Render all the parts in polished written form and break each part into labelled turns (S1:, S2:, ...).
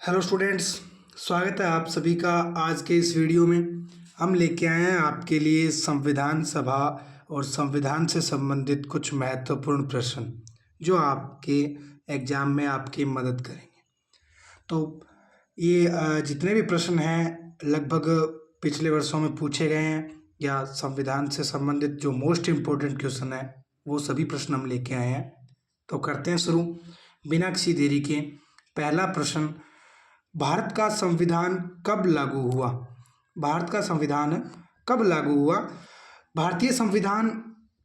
S1: Hello students, स्वागत है आप सभी का। आज के इस वीडियो में हम लेके आए हैं आपके लिए संविधान सभा और संविधान से संबंधित कुछ महत्वपूर्ण प्रश्न जो आपके एग्जाम में आपकी मदद करेंगे। तो ये जितने भी प्रश्न हैं लगभग पिछले वर्षों में पूछे गए हैं या संविधान से संबंधित जो मोस्ट इम्पोर्टेंट क्वेश्चन है वो सभी प्रश्न हम लेके आए हैं। तो करते हैं शुरू बिना किसी देरी के। पहला प्रश्न, भारत का संविधान कब लागू हुआ? भारत का संविधान कब लागू हुआ? भारतीय संविधान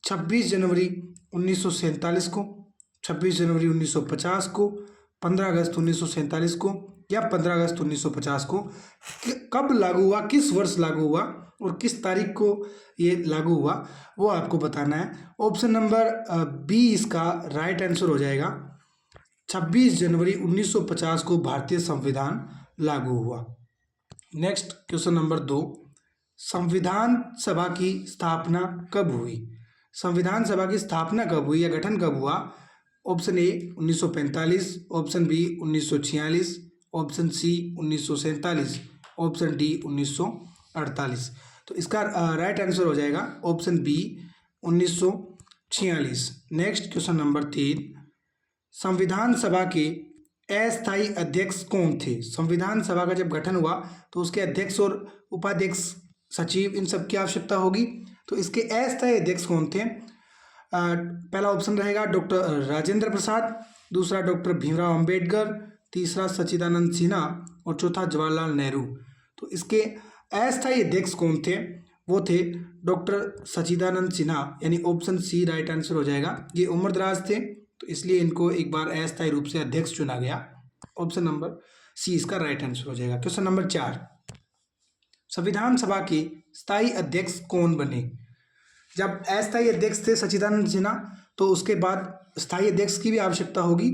S1: 26 जनवरी 1947 को, 26 जनवरी 1950 को, 15 अगस्त 1947 को या 15 अगस्त 1950 को कब लागू हुआ, किस वर्ष लागू हुआ और किस तारीख को ये लागू हुआ वो आपको बताना है। ऑप्शन नंबर बी इसका राइट आंसर हो जाएगा। 26 जनवरी 1950 को भारतीय संविधान लागू हुआ। नेक्स्ट क्वेश्चन नंबर 2, संविधान सभा की स्थापना कब हुई? संविधान सभा की स्थापना कब हुई या गठन कब हुआ? Option A 1945, option B 1946, option C 1947, option D 1948। तो इसका राइट आंसर हो जाएगा option B 1946। Next question number 3, संविधान सभा के अस्थायी अध्यक्ष कौन थे? संविधान सभा का जब गठन हुआ तो उसके अध्यक्ष और उपाध्यक्ष, सचिव, इन सब की आवश्यकता होगी। तो इसके अस्थायी अध्यक्ष कौन थे? पहला ऑप्शन रहेगा डॉक्टर राजेंद्र प्रसाद, दूसरा डॉक्टर भीमराव अंबेडकर, तीसरा सच्चिदानंद सिन्हा और चौथा जवाहरलाल नेहरू। तो इसके अस्थायी अध्यक्ष कौन थे? वो थे डॉक्टर सच्चिदानंद सिन्हा, यानी ऑप्शन सी राइट आंसर हो जाएगा। ये उम्रदराज थे तो इसलिए इनको एक बार अस्थायी रूप से अध्यक्ष चुना गया। ऑप्शन नंबर सी इसका राइट आंसर हो जाएगा। क्वेश्चन नंबर 4, संविधान सभा के स्थायी अध्यक्ष कौन बने? जब अस्थायी अध्यक्ष थे सच्चिदानंद सिन्हा तो उसके बाद स्थायी अध्यक्ष की भी आवश्यकता होगी।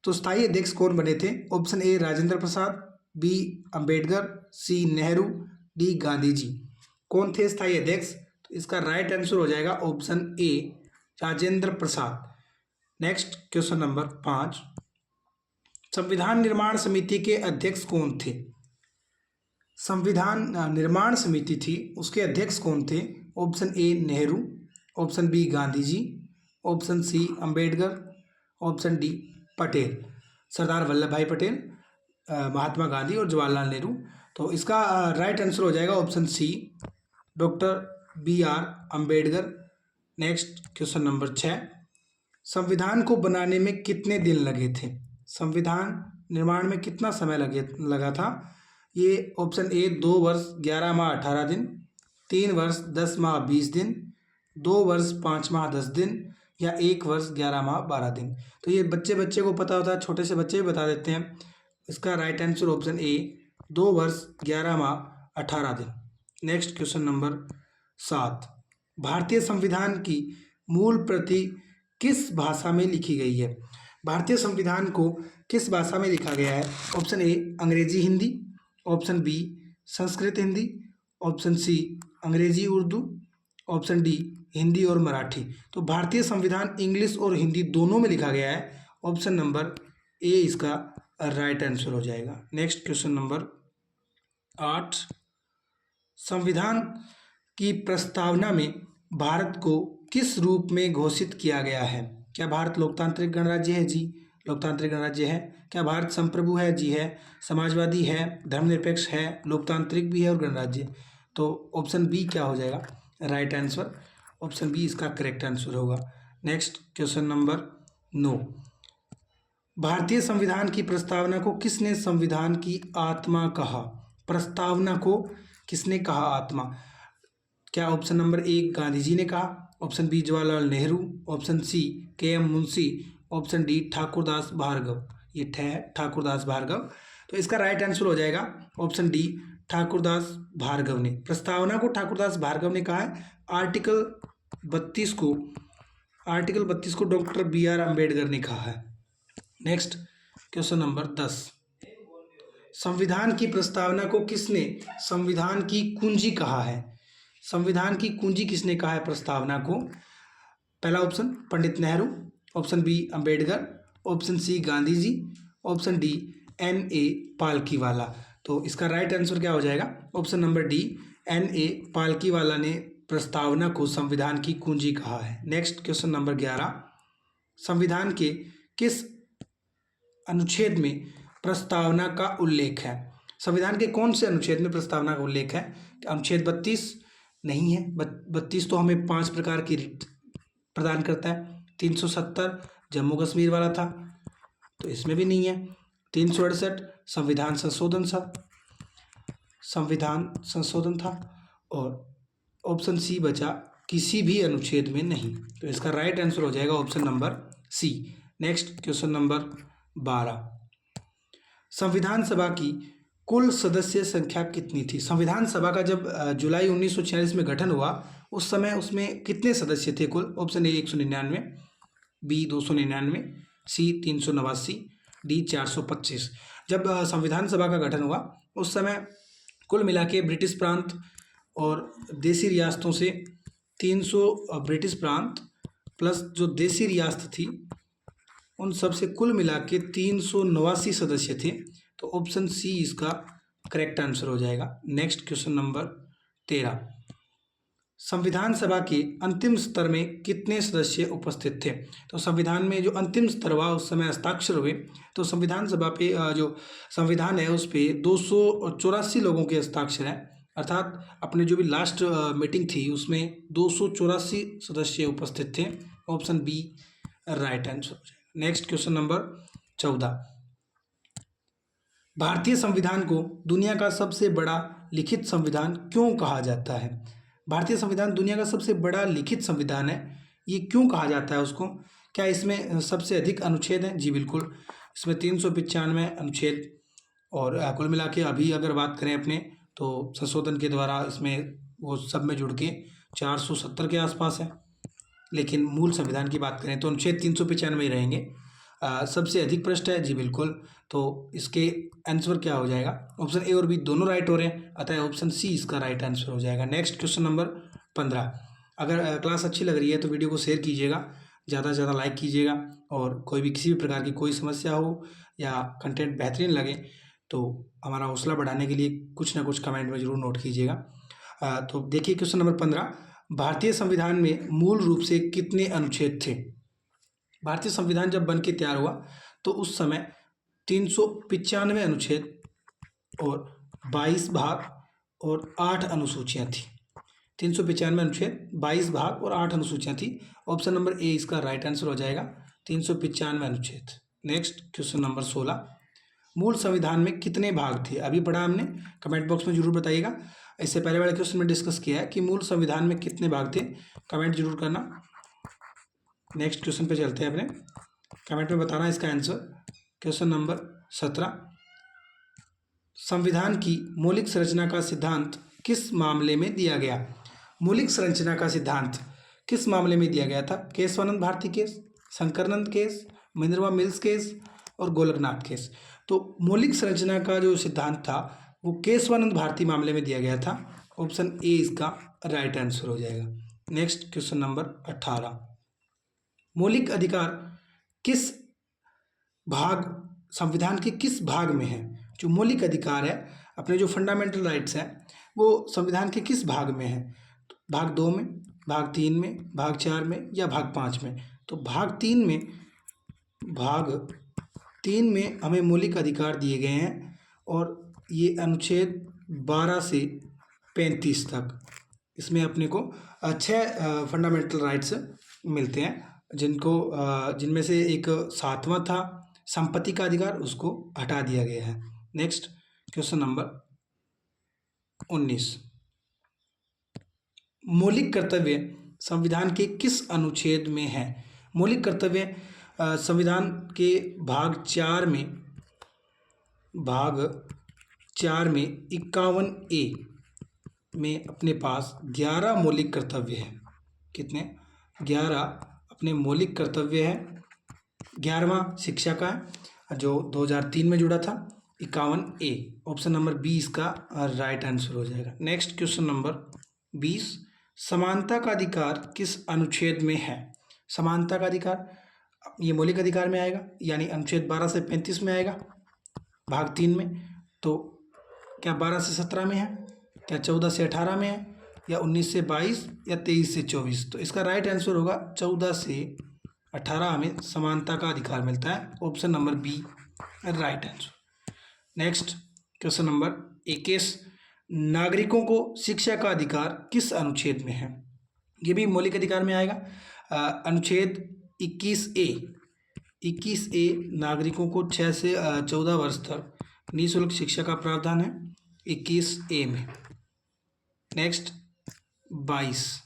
S1: तो स्थायी अध्यक्ष कौन बने थे? Option A Rajendra Prasad, B Ambedkar, C Nehru, D Gandhi ji. कौन थे स्थायी अध्यक्ष? तो इसका राइट आंसर हो जाएगा option A Rajendra Prasad. Next question number 5, संविधान निर्माण समिति के अध्यक्ष कौन थे? संविधान निर्माण समिति थी उसके अध्यक्ष कौन थे? Option A Nehru, option B Gandhi ji, option C Ambedkar, option D Patel, Sardar Vallabh Bhai Patel, Mahatma Gandhi और जवाहरलाल नेहरू। तो इसका राइट आंसर हो जाएगा option C doctor B R Ambedkar. Next question number 6, संविधान को बनाने में कितने दिन लगे थे? संविधान निर्माण में कितना समय लगा था? ये ऑप्शन ए 2 वर्ष 11 माह 18 दिन, 3 वर्ष 10 माह 20 दिन, 2 वर्ष 5 माह 10 दिन या 1 वर्ष 11 माह 12 दिन। तो ये बच्चे को पता होता है, छोटे से बच्चे भी बता देते हैं। इसका राइट आंसर ऑप्शन ए 2 वर्ष 11 माह 18 दिन। नेक्स्ट क्वेश्चन नंबर 7, भारतीय संविधान की मूल प्रति किस भाषा में लिखी गई है? भारतीय संविधान को किस भाषा में लिखा गया है? ऑप्शन ए अंग्रेजी Hindi, option B Sanskrit Hindi, option C अंग्रेजी उर्दू, ऑप्शन डी हिंदी और मराठी। तो भारतीय संविधान इंग्लिश और हिंदी दोनों में लिखा गया है। ऑप्शन नंबर ए इसका राइट आंसर हो जाएगा। नेक्स्ट क्वेश्चन नंबर 8, संविधान की प्रस्तावना में भारत को किस रूप में घोषित किया गया है? क्या भारत लोकतांत्रिक गणराज्य है? जी लोकतांत्रिक गणराज्य है। क्या भारत संप्रभु है? जी है। समाजवादी है, धर्मनिरपेक्ष है, लोकतांत्रिक भी है और गणराज्य। तो ऑप्शन बी क्या हो जाएगा राइट आंसर? ऑप्शन बी इसका करेक्ट आंसर होगा। नेक्स्ट क्वेश्चन नंबर 9, भारतीय संविधान की प्रस्तावना को किसने संविधान की आत्मा कहा? प्रस्तावना को किसने कहा आत्मा? क्या ऑप्शन नंबर 1 गांधी जी ने कहा, option B Jawaharlal Nehru, option C K M. Munshi, option D Thakurdas Bhargava. ये ठाकुरदास भार्गव। तो इसका राइट आंसर हो जाएगा ऑप्शन डी ठाकुरदास भार्गव ने। प्रस्तावना को ठाकुरदास भार्गव ने कहा है। आर्टिकल 32 को डॉक्टर बी आर अंबेडकर ने कहा है। नेक्स्ट क्वेश्चन नंबर 10, संविधान की प्रस्तावना को किसने संविधान की कुंजी कहा है? संविधान की कुंजी किसने कहा है प्रस्तावना को? पहला option Pandit Nehru, option B Ambedkar, option C Gandhi ji, option D N.A. Palkhivala. तो इसका राइट आंसर क्या हो जाएगा? Option number D, N.A. Palkhivala ने प्रस्तावना को संविधान की कुंजी कहा है। नेक्स्ट क्वेश्चन नंबर 11, संविधान के किस अनुच्छेद में प्रस्तावना का उल्लेख है? संविधान के कौन से अनुच्छेद में प्रस्तावना का उल्लेख है? अनुच्छेद 32 नहीं है, 32 तो हमें 5 प्रकार की रिट प्रदान करता है। 370 जम्मू कश्मीर वाला था, तो इसमें भी नहीं है। 368 संविधान संशोधन था, और ऑप्शन सी बचा किसी भी अनुच्छेद में नहीं। तो इसका राइट आंसर हो जाएगा option number C. Next question number 12, संविधान सभा की कुल सदस्य संख्या कितनी थी? संविधान सभा का जब जुलाई 1946 में गठन हुआ, उस समय उसमें कितने सदस्य थे कुल? Option A 199, B 299, C 389, D 425। जब संविधान सभा का गठन हुआ उस समय कुल मिला के ब्रिटिश प्रांत और देसी रियासतों से 300 ब्रिटिश प्रांत प्लस जो देसी रियासत थी उन सब से कुल मिला के 389 सदस्य थे। तो ऑप्शन सी इसका करेक्ट आंसर हो जाएगा। नेक्स्ट क्वेश्चन नंबर 13, संविधान सभा के अंतिम स्तर में कितने सदस्य उपस्थित थे? तो संविधान में जो अंतिम स्तर हुआ उस समय हस्ताक्षर हुए, तो संविधान सभा पे जो संविधान है उस पर 284 लोगों के हस्ताक्षर हैं, अर्थात अपने जो भी लास्ट मीटिंग थी उसमें 284 सदस्य उपस्थित थे। ऑप्शन बी राइट आंसर हो जाएगा। नेक्स्ट क्वेश्चन नंबर 14, भारतीय संविधान को दुनिया का सबसे बड़ा लिखित संविधान क्यों कहा जाता है? भारतीय संविधान दुनिया का सबसे बड़ा लिखित संविधान है, ये क्यों कहा जाता है उसको? क्या इसमें सबसे अधिक अनुच्छेद हैं? जी बिल्कुल, इसमें 395 अनुच्छेद, और कुल मिला के अभी अगर बात करें अपने तो संशोधन के द्वारा इसमें वो सब में जुड़ के 470 के आसपास है, लेकिन मूल संविधान की बात करें तो अनुच्छेद 395 ही रहेंगे। सबसे अधिक पृष्ठ है, जी बिल्कुल, तो इसके आंसर क्या हो जाएगा? ऑप्शन ए और बी दोनों राइट हो रहे हैं, अतः ऑप्शन सी इसका राइट आंसर हो जाएगा। नेक्स्ट क्वेश्चन नंबर 15, अगर क्लास अच्छी लग रही है तो वीडियो को शेयर कीजिएगा, ज़्यादा से ज़्यादा लाइक कीजिएगा, और कोई भी किसी भी प्रकार की कोई समस्या हो या कंटेंट बेहतरीन लगे तो हमारा हौसला बढ़ाने के लिए कुछ ना कुछ कमेंट में ज़रूर नोट कीजिएगा। तो देखिए क्वेश्चन नंबर 15, भारतीय संविधान में मूल रूप से कितने अनुच्छेद थे? भारतीय संविधान जब बन के तैयार हुआ तो उस समय 395 अनुच्छेद और 22 भाग और 8 अनुसूचियाँ थी। 395 अनुच्छेद, 22 भाग और 8 अनुसूचियाँ थी। ऑप्शन नंबर ए इसका राइट आंसर हो जाएगा, 395 अनुच्छेद। नेक्स्ट क्वेश्चन नंबर 16, मूल संविधान में कितने भाग थे? अभी पढ़ा हमने, कमेंट बॉक्स में जरूर बताइएगा। इससे पहले वाले क्वेश्चन में डिस्कस किया है कि मूल संविधान में कितने भाग थे, कमेंट जरूर करना। नेक्स्ट क्वेश्चन पे चलते हैं अपने, कमेंट में बताना इसका आंसर। क्वेश्चन नंबर 17, संविधान की मौलिक संरचना का सिद्धांत किस मामले में दिया गया? मौलिक संरचना का सिद्धांत किस मामले में दिया गया था? Kesavananda Bharati case, Shankaranand case, Minerva Mills case और गोलकनाथ केस। तो मौलिक संरचना का जो सिद्धांत था वो केशवानंद भारती मामले में दिया गया था। ऑप्शन ए इसका राइट आंसर हो जाएगा। नेक्स्ट क्वेश्चन नंबर 18, मौलिक अधिकार किस भाग, संविधान के किस भाग में है? जो मौलिक अधिकार है, अपने जो फंडामेंटल राइट्स हैं, वो संविधान के किस भाग में है? तो भाग 2 में, भाग 3 में, भाग 4 में या भाग 5 में? तो भाग 3 में हमें मौलिक अधिकार दिए गए हैं, और ये अनुच्छेद 12 से 35 तक, इसमें अपने को 6 फंडामेंटल राइट्स मिलते हैं, जिनमें से एक 7वां था संपत्ति का अधिकार, उसको हटा दिया गया है। नेक्स्ट क्वेश्चन नंबर 19, मौलिक कर्तव्य संविधान के किस अनुच्छेद में है? मौलिक कर्तव्य संविधान के भाग 4 में 51A में अपने पास 11 मौलिक कर्तव्य है। कितने? 11 अपने मौलिक कर्तव्य है। 11वां शिक्षा का है जो 2003 में जुड़ा था, 51A। ऑप्शन नंबर बी इसका राइट आंसर हो जाएगा। नेक्स्ट क्वेश्चन नंबर 20, समानता का अधिकार किस अनुच्छेद में है? समानता का अधिकार ये मौलिक अधिकार में आएगा, यानी अनुच्छेद 12 से 35 में आएगा। भाग 3 में, तो क्या 12 से 17 में है, क्या 14 से 18 में है, या 19 से 22, या 23 से 24? तो इसका राइट आंसर होगा 14 से 18 में समानता का अधिकार मिलता है। Option number B right answer. Next question number 21, नागरिकों को शिक्षा का अधिकार किस अनुच्छेद में है? ये भी मौलिक अधिकार में आएगा। अनुच्छेद 21A नागरिकों को 6 से 14 वर्ष तक निःशुल्क शिक्षा का प्रावधान है 21A में। नेक्स्ट 22,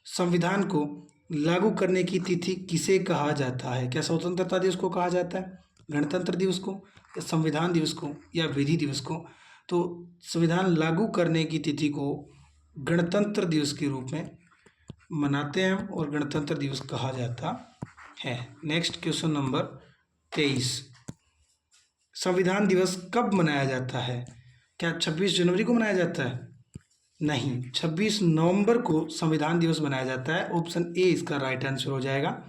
S1: संविधान को लागू करने की तिथि किसे कहा जाता है? क्या स्वतंत्रता दिवस को कहा जाता है, गणतंत्र दिवस को, या संविधान दिवस को, या विधि दिवस को? तो संविधान लागू करने की तिथि को गणतंत्र दिवस के रूप में मनाते हैं और गणतंत्र दिवस कहा जाता है। नेक्स्ट क्वेश्चन नंबर 23, संविधान दिवस कब मनाया जाता है? क्या 26 जनवरी को मनाया जाता है? नहीं, 26 नवंबर को संविधान दिवस मनाया जाता है। ऑप्शन ए इसका राइट आंसर हो जाएगा।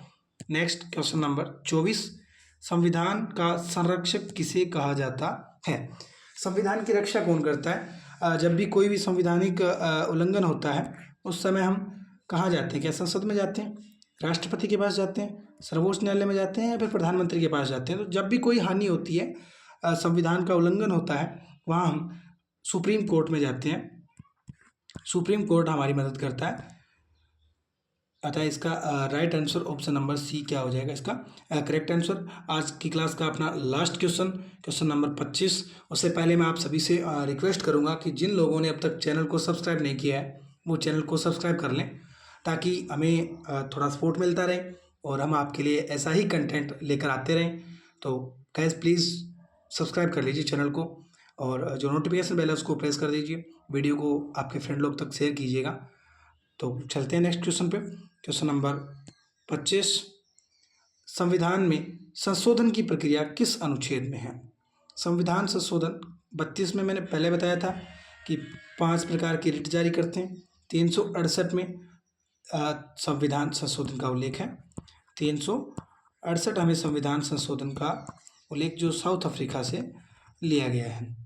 S1: नेक्स्ट क्वेश्चन नंबर 24, संविधान का संरक्षक किसे कहा जाता है? संविधान की रक्षा कौन करता है? जब भी कोई भी संवैधानिक उल्लंघन होता है उस समय हम कहाँ जाते हैं? क्या संसद में जाते हैं, राष्ट्रपति के पास जाते हैं, सर्वोच्च न्यायालय में जाते हैं, या फिर प्रधानमंत्री के पास जाते हैं? तो जब भी कोई हानि होती है, संविधान का उल्लंघन होता है, वहाँ हम सुप्रीम कोर्ट में जाते हैं। सुप्रीम कोर्ट हमारी मदद करता है। अतः इसका right answer option number C क्या हो जाएगा इसका करेक्ट आंसर। आज की क्लास का अपना लास्ट क्वेश्चन नंबर 25। उससे पहले मैं आप सभी से रिक्वेस्ट करूंगा कि जिन लोगों ने अब तक चैनल को सब्सक्राइब नहीं किया है वो चैनल को सब्सक्राइब कर लें, ताकि हमें थोड़ा सपोर्ट मिलता रहे और हम आपके लिए ऐसा ही कंटेंट लेकर आते रहें। तो गाइस प्लीज़ सब्सक्राइब कर लीजिए चैनल को, और जो नोटिफिकेशन बेल है उसको प्रेस कर दीजिए। वीडियो को आपके फ्रेंड लोग तक शेयर कीजिएगा। तो चलते हैं नेक्स्ट क्वेश्चन पे। क्वेश्चन नंबर 25, संविधान में संशोधन की प्रक्रिया किस अनुच्छेद में है? संविधान संशोधन 32 में मैंने पहले बताया था कि 5 प्रकार की रिट जारी करते हैं। 368 में संविधान संशोधन का उल्लेख है। 368 हमें संविधान संशोधन का उल्लेख जो साउथ अफ्रीका से लिया गया है।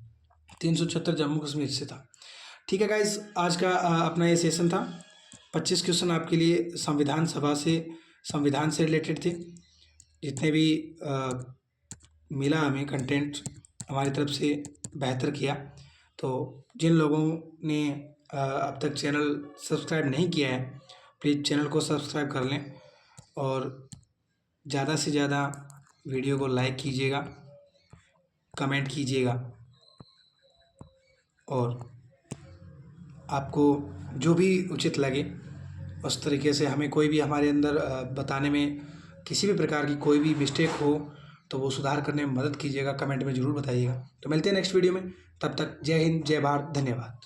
S1: 376 जम्मू कश्मीर से था। ठीक है गाइज, आज का अपना ये सेशन था। 25 क्वेश्चन आपके लिए संविधान सभा से, संविधान से रिलेटेड थे। जितने भी मिला हमें कंटेंट हमारी तरफ से बेहतर किया। तो जिन लोगों ने अब तक चैनल सब्सक्राइब नहीं किया है प्लीज़ चैनल को सब्सक्राइब कर लें, और ज़्यादा से ज़्यादा वीडियो को लाइक कीजिएगा, कमेंट कीजिएगा, और आपको जो भी उचित लगे उस तरीके से हमें कोई भी हमारे अंदर बताने में किसी भी प्रकार की कोई भी मिस्टेक हो तो वो सुधार करने में मदद कीजिएगा, कमेंट में ज़रूर बताइएगा। तो मिलते हैं नेक्स्ट वीडियो में, तब तक जय हिंद, जय भारत, धन्यवाद।